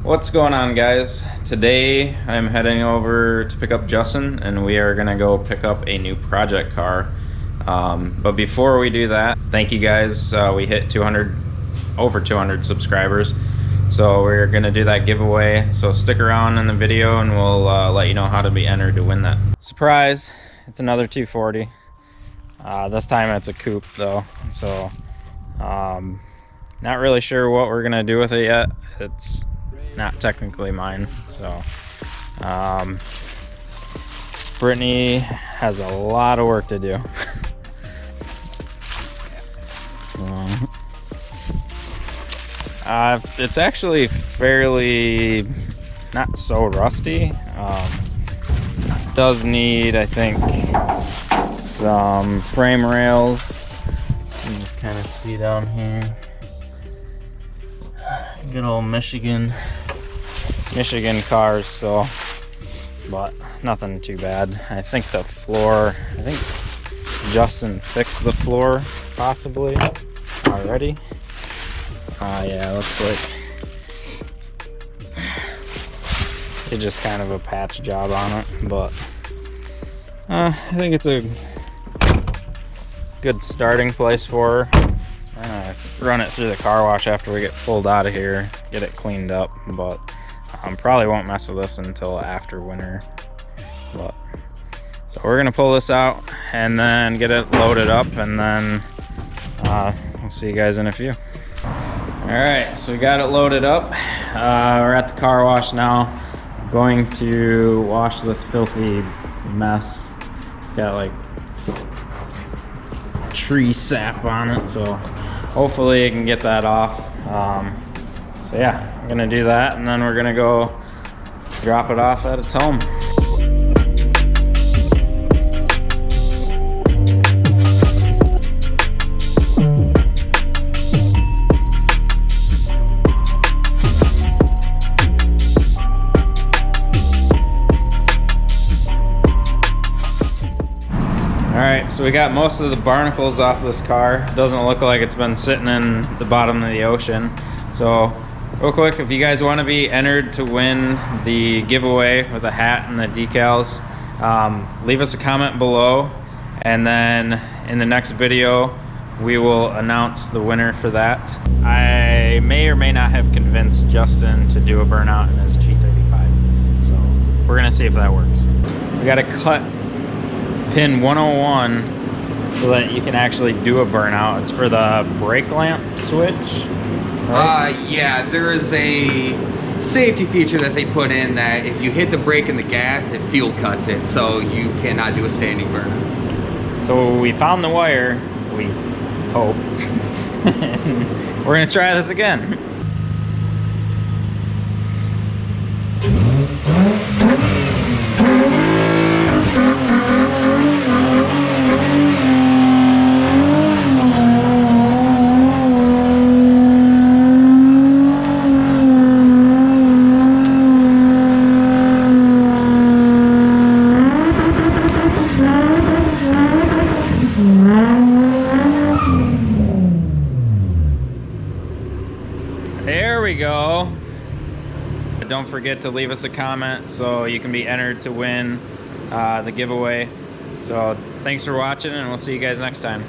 What's going on, guys? Today I'm heading over to pick up Justin and we are gonna go pick up a new project car. But before we do that, thank you guys. We hit over 200 subscribers. So we're gonna do that giveaway. So stick around in the video and we'll let you know how to be entered to win that. Surprise, it's another 240. This time it's a coupe though. So not really sure what we're gonna do with it yet. It's not technically mine, so Brittany has a lot of work to do. It's actually fairly not so rusty. Does need, I think, some frame rails. You can kind of see down here. Good old Michigan cars, so, but nothing too bad. I think the floor, I think Justin fixed the floor possibly already. Yeah, looks like it's just kind of a patch job on it, but I think it's a good starting place for her. I'm gonna run it through the car wash after we get pulled out of here, get it cleaned up, but probably won't mess with this until after winter. But so we're gonna pull this out and then get it loaded up, and then we'll see you guys in a few. All right, so we got it loaded up. We're at the car wash now. I'm going to wash this filthy mess. It's got like tree sap on it, so hopefully I can get that off. So yeah, I'm gonna do that, and then we're gonna go drop it off at its home. Alright, so we got most of the barnacles off this car. Doesn't look like it's been sitting in the bottom of the ocean. So, real quick, if you guys want to be entered to win the giveaway with the hat and the decals, leave us a comment below, and then in the next video we will announce the winner for that. I may or may not have convinced Justin to do a burnout in his G35, so we're gonna see if that works. We gotta cut pin 101 so that you can actually do a burnout. It's for the brake lamp switch, right? Yeah, there is a safety feature that they put in that if you hit the brake and the gas, it fuel cuts it, so you cannot do a standing burnout. So we found the wire, we hope. We're gonna try this again. There we go. Don't forget to leave us a comment so you can be entered to win the giveaway. So thanks for watching, and we'll see you guys next time.